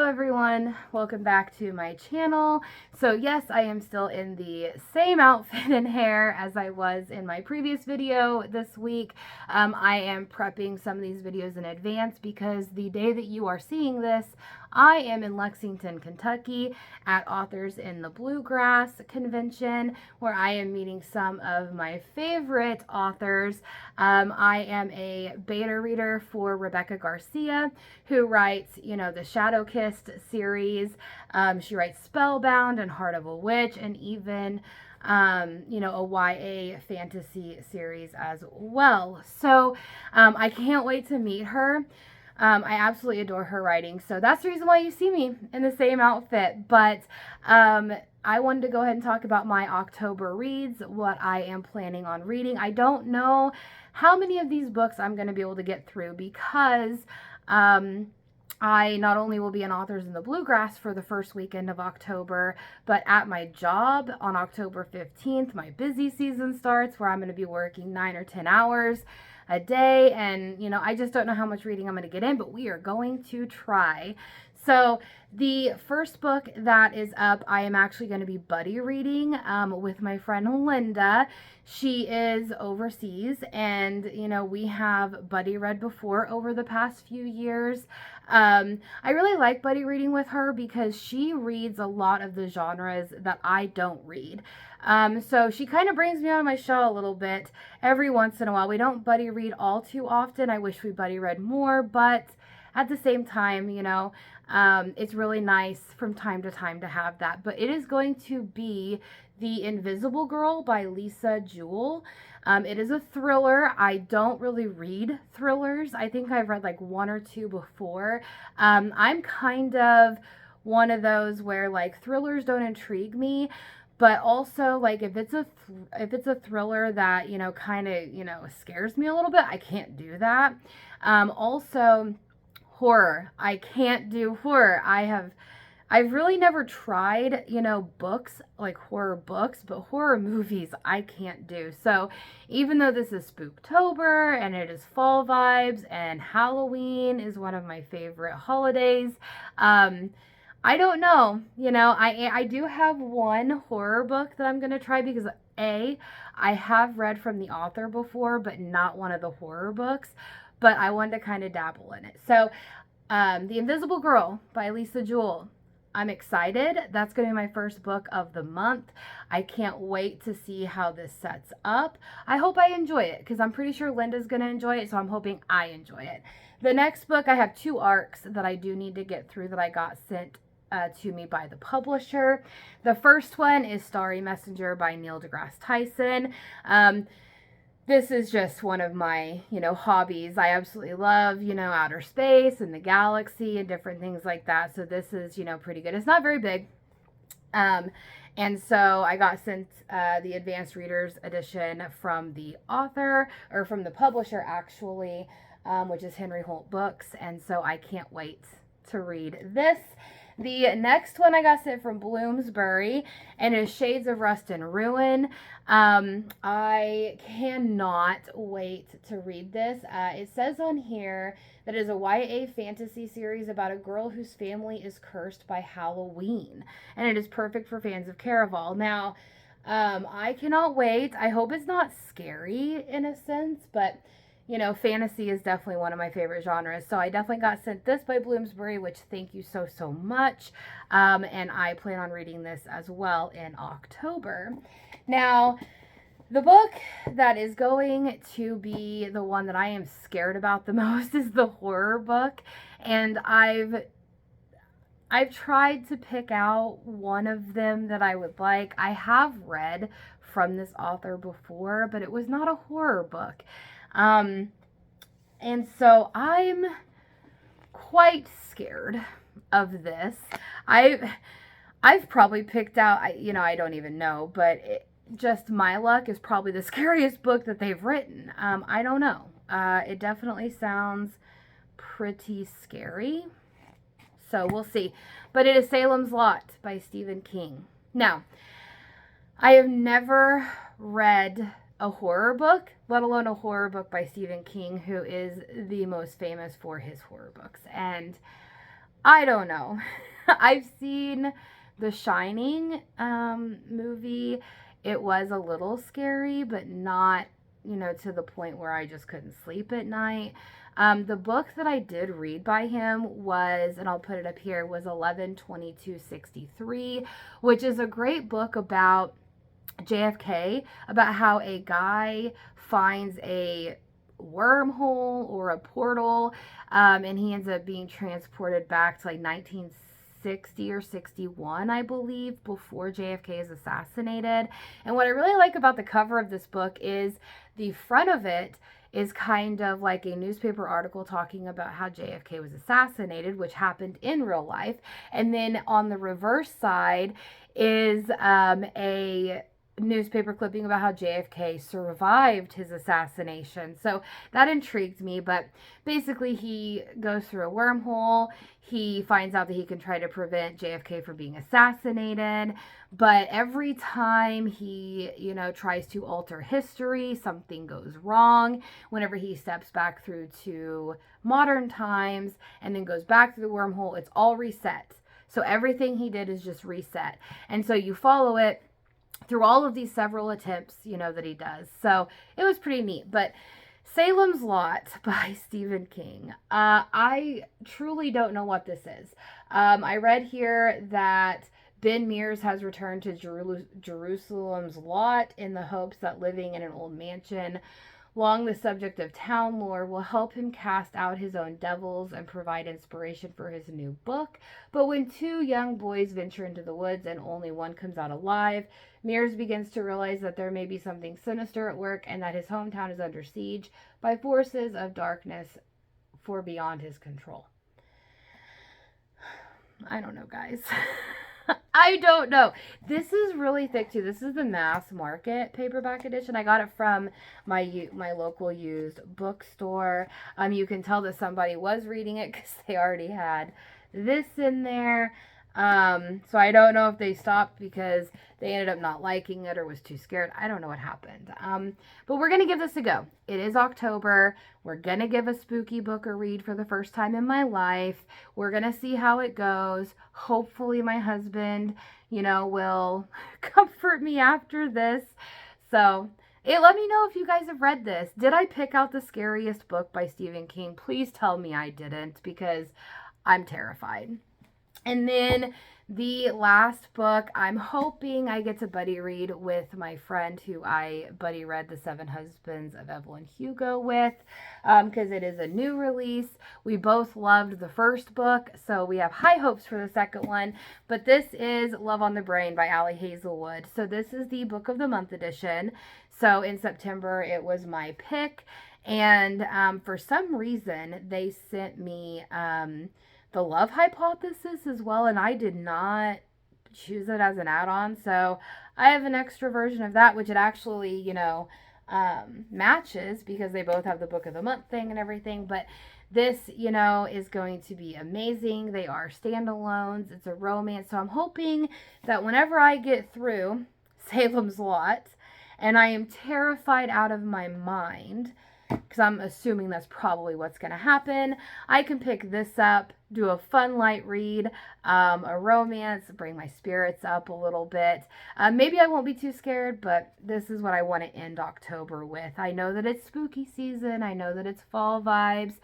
everyone, welcome back to my channel. So yes, I am still in the same outfit and hair as I was in my previous video this week. I am prepping some of these videos in advance because the day that you are seeing this, I am in Lexington, Kentucky at Authors in the Bluegrass convention, where I am meeting some of my favorite authors. I am a beta reader for Rebecca Garcia, who writes, the Shadow Kissed series. She writes Spellbound and Heart of a Witch, and even a YA fantasy series as well. So I can't wait to meet her. I absolutely adore her writing. So that's the reason why you see me in the same outfit. But I wanted to go ahead and talk about my October reads, what I am planning on reading. I don't know how many of these books I'm going to be able to get through because I not only will be in Authors in the Bluegrass for the first weekend of October, but at my job on October 15th, my busy season starts where I'm going to be working 9 or 10 hours a day. And, I just don't know how much reading I'm going to get in, but we are going to try. So the first book that is up, I am actually going to be buddy reading with my friend Linda. She is overseas, and, we have buddy read before over the past few years. I really like buddy reading with her because she reads a lot of the genres that I don't read. So she kind of brings me out of my shell a little bit every once in a while. We don't buddy read all too often. I wish we buddy read more, but at the same time, it's really nice from time to time to have that. But it is going to be The Invisible Girl by Lisa Jewell. It is a thriller. I don't really read thrillers. I think I've read like one or two before. I'm kind of one of those where like thrillers don't intrigue me. But also, like, if it's a thriller that, kind of, scares me a little bit, I can't do that. Also, horror. I can't do horror. I've really never tried, books, like horror books, but horror movies I can't do. So even though this is Spooktober and it is fall vibes and Halloween is one of my favorite holidays, I don't know, I do have one horror book that I'm going to try because I have read from the author before, but not one of the horror books, but I wanted to kind of dabble in it. So, The Invisible Girl by Lisa Jewell. I'm excited. That's going to be my first book of the month. I can't wait to see how this sets up. I hope I enjoy it because I'm pretty sure Linda's going to enjoy it, so I'm hoping I enjoy it. The next book, I have 2 arcs that I do need to get through that I got sent to me by the publisher. The first one is Starry Messenger by Neil deGrasse Tyson. This is just one of my, hobbies. I absolutely love, outer space and the galaxy and different things like that. So this is, pretty good. It's not very big. And so I got sent the advanced readers edition from the author, or from the publisher actually, which is Henry Holt Books. And so I can't wait to read this. The next one I got sent from Bloomsbury, and is Shades of Rust and Ruin. I cannot wait to read this. It says on here that it is a YA fantasy series about a girl whose family is cursed by Halloween, and it is perfect for fans of Caraval. Now, I cannot wait. I hope it's not scary in a sense, but fantasy is definitely one of my favorite genres. So I definitely got sent this by Bloomsbury, which thank you so, so much. And I plan on reading this as well in October. Now, the book that is going to be the one that I am scared about the most is the horror book. And I've tried to pick out one of them that I would like. I have read from this author before, but it was not a horror book. And so I'm quite scared of this. I've probably picked out, I don't even know, but just my luck is probably the scariest book that they've written. I don't know. It definitely sounds pretty scary. So we'll see. But it is Salems Lot by Stephen King. Now, I have never read a horror book, let alone a horror book by Stephen King, who is the most famous for his horror books. And I don't know. I've seen the Shining movie. It was a little scary, but not, to the point where I just couldn't sleep at night. The book that I did read by him was, and I'll put it up here, was 11/22/63, which is a great book about JFK, about how a guy finds a wormhole or a portal, and he ends up being transported back to like 1960 or 61, I believe, before JFK is assassinated. And what I really like about the cover of this book is the front of it is kind of like a newspaper article talking about how JFK was assassinated, which happened in real life. And then on the reverse side is a newspaper clipping about how JFK survived his assassination. So that intrigued me, but basically he goes through a wormhole. He finds out that he can try to prevent JFK from being assassinated, but every time he, tries to alter history, something goes wrong. Whenever he steps back through to modern times and then goes back through the wormhole, it's all reset. So everything he did is just reset. And so you follow it through all of these several attempts, that he does. So it was pretty neat. But Salem's Lot by Stephen King. I truly don't know what this is. I read here that Ben Mears has returned to Jerusalem's Lot in the hopes that living in an old mansion along the subject of town lore will help him cast out his own devils and provide inspiration for his new book. But when two young boys venture into the woods and only one comes out alive, Mears begins to realize that there may be something sinister at work and that his hometown is under siege by forces of darkness for beyond his control. I don't know, guys. I don't know. This is really thick too. This is the mass market paperback edition. I got it from my local used bookstore. You can tell that somebody was reading it because they already had this in there. So I don't know if they stopped because they ended up not liking it or was too scared. I don't know what happened. But we're going to give this a go. It is October. We're going to give a spooky book a read for the first time in my life. We're going to see how it goes. Hopefully my husband, will comfort me after this. So let me know if you guys have read this. Did I pick out the scariest book by Stephen King? Please tell me I didn't, because I'm terrified. And then the last book, I'm hoping I get to buddy read with my friend who I buddy read The 7 Husbands of Evelyn Hugo with, because it is a new release. We both loved the first book, so we have high hopes for the second one. But this is Love on the Brain by Allie Hazelwood. So this is the Book of the Month edition. So in September, it was my pick. And for some reason, they sent me The Love Hypothesis as well, and I did not choose it as an add-on, so I have an extra version of that, which it actually, matches, because they both have the Book of the Month thing and everything. But this, is going to be amazing. They are standalones. It's a romance, so I'm hoping that whenever I get through Salem's Lot, and I am terrified out of my mind, because I'm assuming that's probably what's going to happen, I can pick this up, do a fun light read, a romance, bring my spirits up a little bit. Maybe I won't be too scared, but this is what I want to end October with. I know that it's spooky season. I know that it's fall vibes.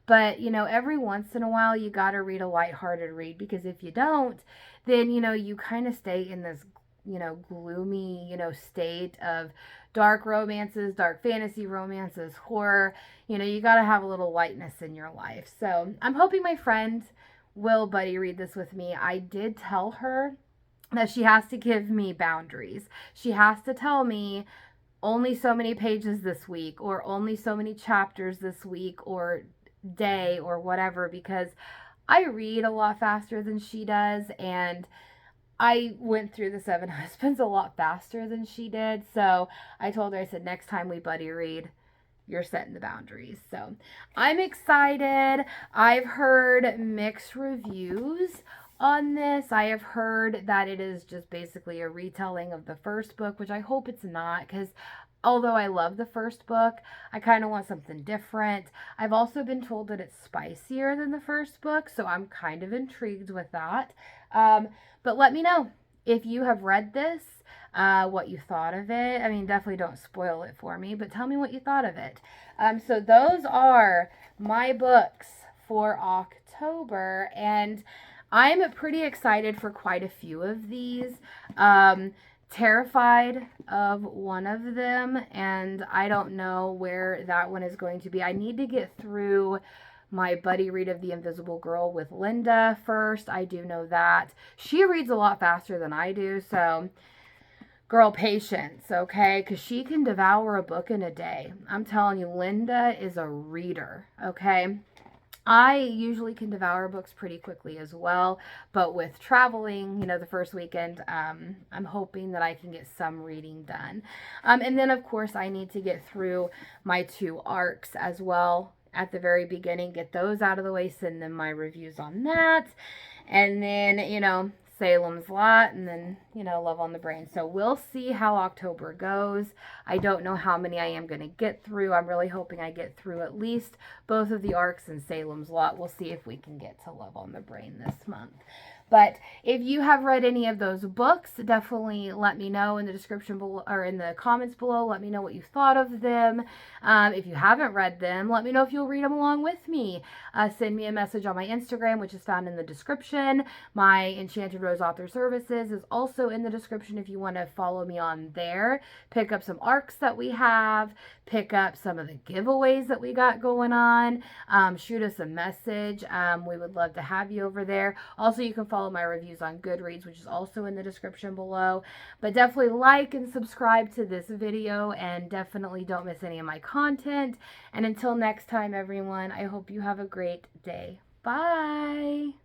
But, every once in a while, you got to read a lighthearted read, because if you don't, then, you kind of stay in this, gloomy, state of dark romances, dark fantasy romances, horror. You got to have a little lightness in your life. So I'm hoping my friend will buddy read this with me. I did tell her that she has to give me boundaries. She has to tell me only so many pages this week, or only so many chapters this week or day or whatever, because I read a lot faster than she does, and I went through The 7 Husbands a lot faster than she did. So I told her, I said, next time we buddy read, you're setting the boundaries. So I'm excited. I've heard mixed reviews on this. I have heard that it is just basically a retelling of the first book, which I hope it's not, because although I love the first book, I kind of want something different. I've also been told that it's spicier than the first book, so I'm kind of intrigued with that. But let me know if you have read this, what you thought of it. I mean, definitely don't spoil it for me, but tell me what you thought of it. So those are my books for October, and I'm pretty excited for quite a few of these. Terrified of one of them, and I don't know where that one is going to be. I need to get through my buddy read of The Invisible Girl with Linda first. I do know that. She reads a lot faster than I do, so girl, patience, okay? Because she can devour a book in a day. I'm telling you, Linda is a reader, okay? I usually can devour books pretty quickly as well, but with traveling, the first weekend, I'm hoping that I can get some reading done. And then, of course, I need to get through my 2 arcs as well at the very beginning, get those out of the way, send them my reviews on that, and then, Salem's Lot, and then, Love on the Brain. So we'll see how October goes. I don't know how many I am going to get through. I'm really hoping I get through at least both of the arcs in Salem's Lot. We'll see if we can get to Love on the Brain this month. But if you have read any of those books, definitely let me know in the description below, or in the comments below. Let me know what you thought of them. If you haven't read them, let me know if you'll read them along with me. Send me a message on my Instagram, which is found in the description. My Enchanted Rose Author Services is also in the description if you want to follow me on there. Pick up some arcs that we have. Pick up some of the giveaways that we got going on. Shoot us a message. We would love to have you over there. Also, you can follow my reviews on Goodreads, which is also in the description below. But definitely like and subscribe to this video, and definitely don't miss any of my content. And until next time, everyone, I hope you have a great day. Bye!